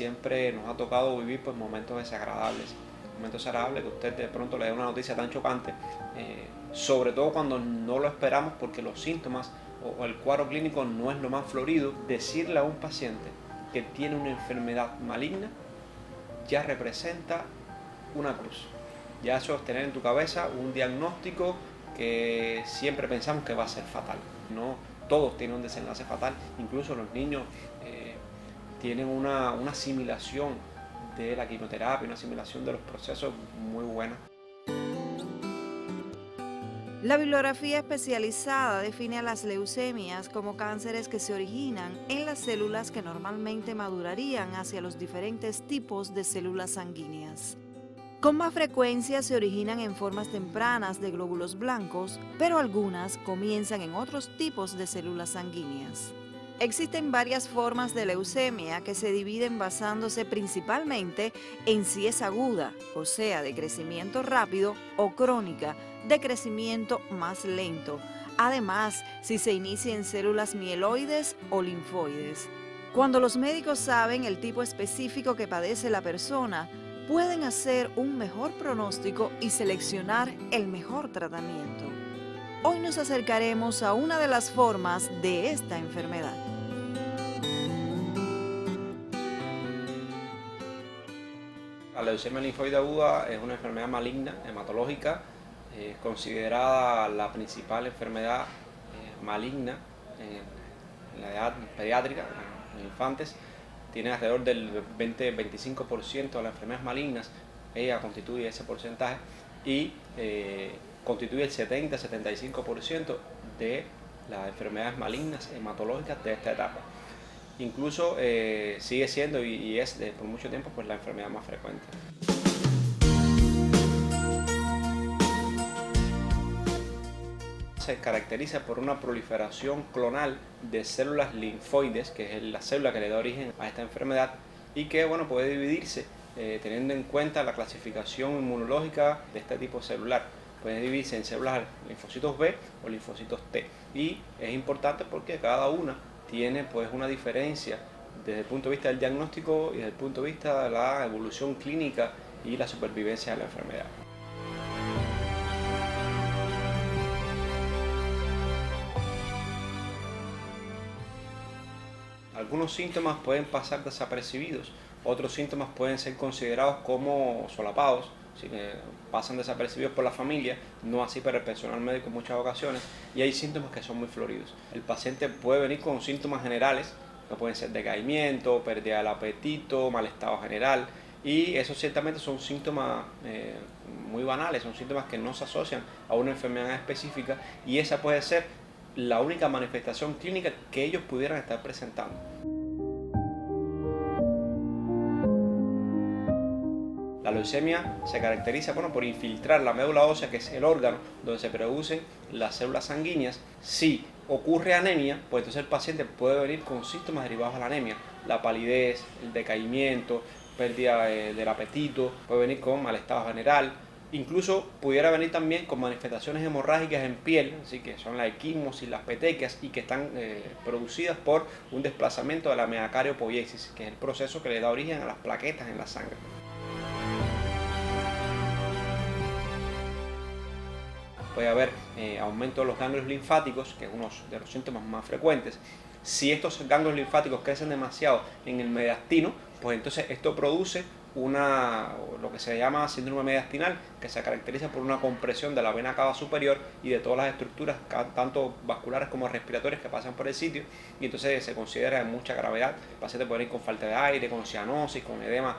siempre nos ha tocado vivir pues, momentos desagradables que usted de pronto le dé una noticia tan chocante, sobre todo cuando no lo esperamos porque los síntomas o el cuadro clínico no es lo más florido. Decirle a un paciente que tiene una enfermedad maligna ya representa una cruz. Ya eso es tener en tu cabeza un diagnóstico que siempre pensamos que va a ser fatal. No todos tienen un desenlace fatal, incluso los niños tienen una asimilación de la quimioterapia, una asimilación de los procesos muy buena. La bibliografía especializada define a las leucemias como cánceres que se originan en las células que normalmente madurarían hacia los diferentes tipos de células sanguíneas. Con más frecuencia se originan en formas tempranas de glóbulos blancos, pero algunas comienzan en otros tipos de células sanguíneas. Existen varias formas de leucemia que se dividen basándose principalmente en si es aguda, o sea, de crecimiento rápido, o crónica, de crecimiento más lento. Además, si se inicia en células mieloides o linfoides. Cuando los médicos saben el tipo específico que padece la persona, pueden hacer un mejor pronóstico y seleccionar el mejor tratamiento. Hoy nos acercaremos a una de las formas de esta enfermedad. La leucemia linfoide aguda es una enfermedad maligna, hematológica, considerada la principal enfermedad maligna en la edad pediátrica, en infantes. Tiene alrededor del 20-25% de las enfermedades malignas, ella constituye ese porcentaje y constituye el 70-75% de las enfermedades malignas hematológicas de esta etapa. Incluso sigue siendo y es por mucho tiempo pues, la enfermedad más frecuente. Se caracteriza por una proliferación clonal de células linfoides, que es la célula que le da origen a esta enfermedad y que bueno, puede dividirse teniendo en cuenta la clasificación inmunológica de este tipo celular. Puede dividirse en células linfocitos B o linfocitos T y es importante porque cada una tiene pues una diferencia desde el punto de vista del diagnóstico y desde el punto de vista de la evolución clínica y la supervivencia de la enfermedad. Algunos síntomas pueden pasar desapercibidos, otros síntomas pueden ser considerados como solapados, así que pasan desapercibidos por la familia, no así para el personal médico en muchas ocasiones, y hay síntomas que son muy floridos. El paciente puede venir con síntomas generales, que pueden ser decaimiento, pérdida del apetito, mal estado general, y esos ciertamente son síntomas muy banales, son síntomas que no se asocian a una enfermedad específica, y esa puede ser la única manifestación clínica que ellos pudieran estar presentando. La leucemia se caracteriza por infiltrar la médula ósea, que es el órgano donde se producen las células sanguíneas. Si ocurre anemia, pues entonces el paciente puede venir con síntomas derivados de la anemia, la palidez, el decaimiento, pérdida del apetito, puede venir con mal estado general. Incluso pudiera venir también con manifestaciones hemorrágicas en piel, así que son la equimosis, las petequias y que están producidas por un desplazamiento de la megacariopoiesis, que es el proceso que le da origen a las plaquetas en la sangre. Puede haber aumento de los ganglios linfáticos, que es uno de los síntomas más frecuentes. Si estos ganglios linfáticos crecen demasiado en el mediastino, pues entonces esto produce lo que se llama síndrome mediastinal, que se caracteriza por una compresión de la vena cava superior y de todas las estructuras, tanto vasculares como respiratorias, que pasan por el sitio, y entonces se considera de mucha gravedad. El paciente puede ir con falta de aire, con cianosis, con edema,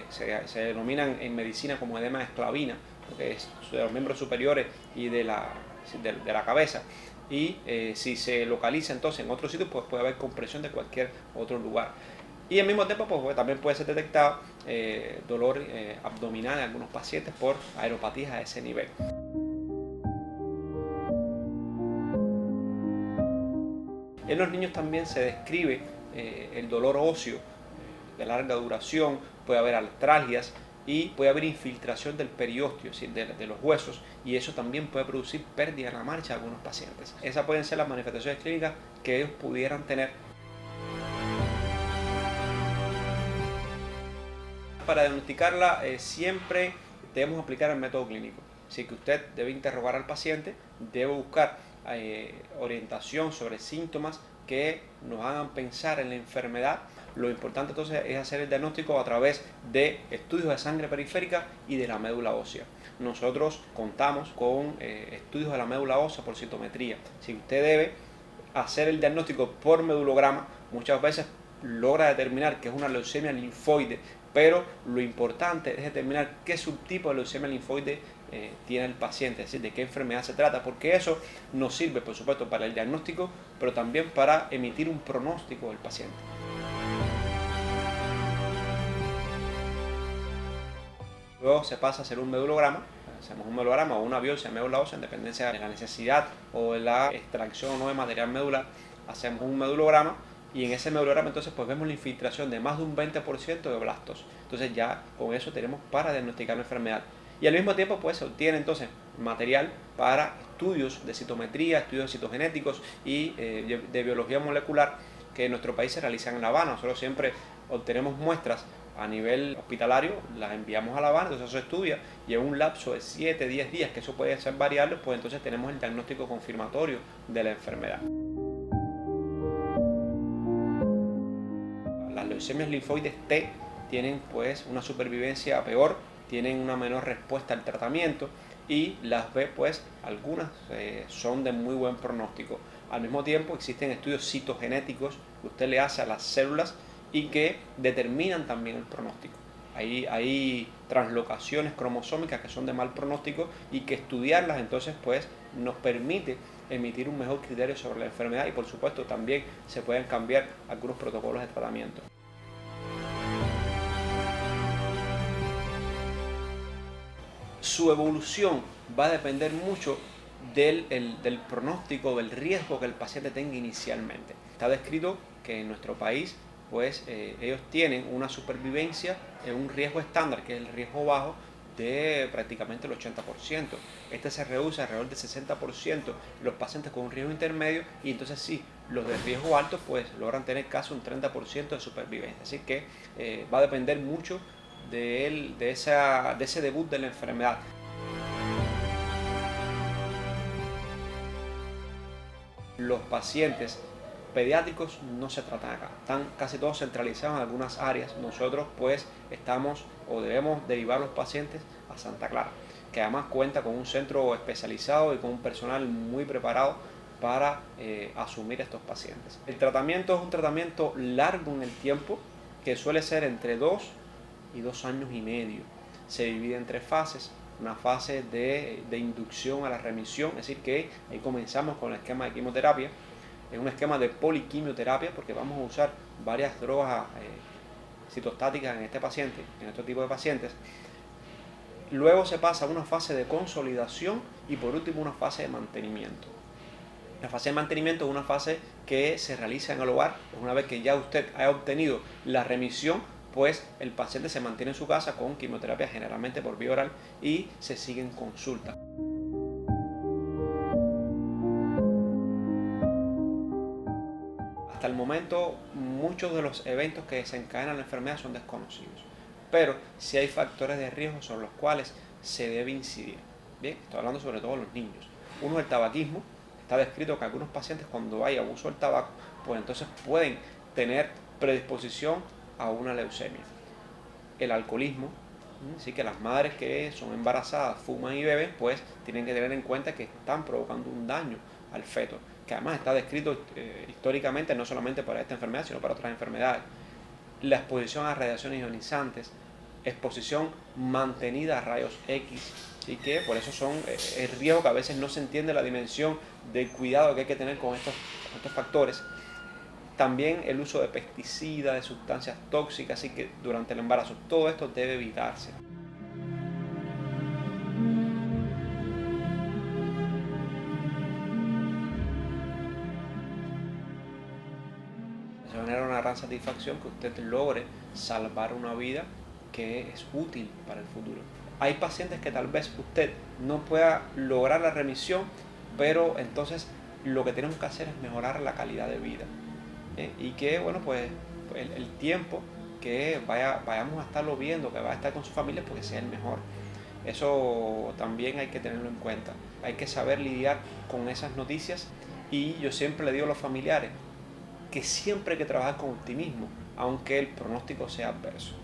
se denominan en medicina como edema de esclavina, que es de los miembros superiores y de la cabeza. Y si se localiza entonces en otro sitio, pues puede haber compresión de cualquier otro lugar. Y al mismo tiempo pues, también puede ser detectado dolor abdominal en algunos pacientes por aeropatías a ese nivel. En los niños también se describe el dolor óseo de larga duración, puede haber artralgias y puede haber infiltración del periósteo, es decir, de los huesos, y eso también puede producir pérdida en la marcha de algunos pacientes. Esas pueden ser las manifestaciones clínicas que ellos pudieran tener. Para diagnosticarla siempre debemos aplicar el método clínico. Así que usted debe interrogar al paciente, debe buscar orientación sobre síntomas que nos hagan pensar en la enfermedad. Lo importante entonces es hacer el diagnóstico a través de estudios de sangre periférica y de la médula ósea. Nosotros contamos con estudios de la médula ósea por citometría. Si usted debe hacer el diagnóstico por medulograma, muchas veces logra determinar que es una leucemia linfoide, pero lo importante es determinar qué subtipo de leucemia linfoide tiene el paciente, es decir, de qué enfermedad se trata, porque eso nos sirve, por supuesto, para el diagnóstico, pero también para emitir un pronóstico del paciente. Luego se pasa a hacer un medulograma, hacemos un medulograma o una biopsia de médula ósea en dependencia de la necesidad o de la extracción o no de material medular. Hacemos un medulograma y en ese medulograma entonces pues vemos la infiltración de más de un 20% de blastos. Entonces ya con eso tenemos para diagnosticar la enfermedad. Y al mismo tiempo pues se obtiene entonces material para estudios de citometría, estudios citogenéticos y de biología molecular que en nuestro país se realizan en La Habana. Nosotros siempre obtenemos muestras a nivel hospitalario, las enviamos a La Habana, entonces eso se estudia y en un lapso de 7, 10 días, que eso puede ser variable, pues entonces tenemos el diagnóstico confirmatorio de la enfermedad. Las leucemias linfoides T tienen pues una supervivencia peor, tienen una menor respuesta al tratamiento y las B pues algunas son de muy buen pronóstico. Al mismo tiempo existen estudios citogenéticos que usted le hace a las células y que determinan también el pronóstico. Hay translocaciones cromosómicas que son de mal pronóstico y que estudiarlas entonces pues nos permite emitir un mejor criterio sobre la enfermedad y por supuesto también se pueden cambiar algunos protocolos de tratamiento. Su evolución va a depender mucho del pronóstico, del riesgo que el paciente tenga inicialmente. Está descrito que en nuestro país pues ellos tienen una supervivencia en un riesgo estándar, que es el riesgo bajo, de prácticamente el 80%. Este se reduce alrededor del 60% los pacientes con un riesgo intermedio y entonces sí, los de riesgo alto pues logran tener casi un 30% de supervivencia. Así que va a depender mucho de ese debut de la enfermedad. Los pacientes pediátricos no se tratan acá, están casi todos centralizados en algunas áreas. Nosotros pues estamos o debemos derivar los pacientes a Santa Clara, que además cuenta con un centro especializado y con un personal muy preparado para asumir a estos pacientes. El tratamiento es un tratamiento largo en el tiempo, que suele ser entre 2 y 2 años y medio. Se divide en 3 fases. Una fase de inducción a la remisión, es decir que ahí comenzamos con el esquema de quimioterapia. Es un esquema de poliquimioterapia porque vamos a usar varias drogas citostáticas en este paciente, en este tipo de pacientes. Luego se pasa a una fase de consolidación y por último una fase de mantenimiento. La fase de mantenimiento es una fase que se realiza en el hogar. Una vez que ya usted ha obtenido la remisión, pues el paciente se mantiene en su casa con quimioterapia generalmente por vía oral y se sigue en consulta. Hasta el momento muchos de los eventos que desencadenan la enfermedad son desconocidos, pero sí hay factores de riesgo sobre los cuales se debe incidir. Bien, estoy hablando sobre todo de los niños. Uno es el tabaquismo. Está descrito que algunos pacientes cuando hay abuso del tabaco, pues entonces pueden tener predisposición a una leucemia. El alcoholismo, así que las madres que son embarazadas, fuman y beben, pues tienen que tener en cuenta que están provocando un daño al feto, que además está descrito históricamente no solamente para esta enfermedad, sino para otras enfermedades. La exposición a radiaciones ionizantes, exposición mantenida a rayos X, y que por eso son el riesgo que a veces no se entiende la dimensión del cuidado que hay que tener con estos factores. También el uso de pesticidas, de sustancias tóxicas, así que durante el embarazo todo esto debe evitarse. Se genera una gran satisfacción que usted logre salvar una vida que es útil para el futuro. Hay pacientes que tal vez usted no pueda lograr la remisión, pero entonces lo que tenemos que hacer es mejorar la calidad de vida. Y que, bueno, pues el tiempo que vayamos a estarlo viendo, que vaya a estar con su familia porque sea el mejor. Eso también hay que tenerlo en cuenta. Hay que saber lidiar con esas noticias y yo siempre le digo a los familiares que siempre hay que trabajar con optimismo, aunque el pronóstico sea adverso.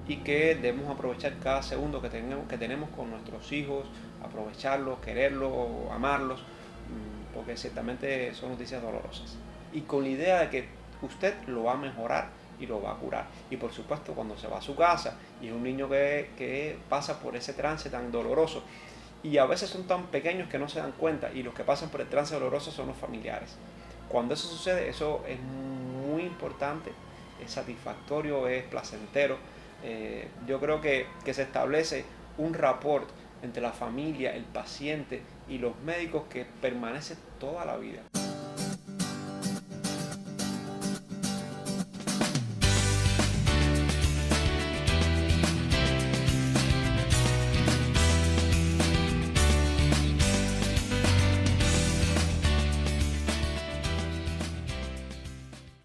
Y que debemos aprovechar cada segundo que tenemos con nuestros hijos, aprovecharlos, quererlos, amarlos, porque ciertamente son noticias dolorosas. Y con la idea de que usted lo va a mejorar y lo va a curar. Y por supuesto, cuando se va a su casa y es un niño que pasa por ese trance tan doloroso, y a veces son tan pequeños que no se dan cuenta, y los que pasan por el trance doloroso son los familiares. Cuando eso sucede, eso es muy importante, es satisfactorio, es placentero. Yo creo que se establece un rapport entre la familia, el paciente y los médicos que permanece toda la vida.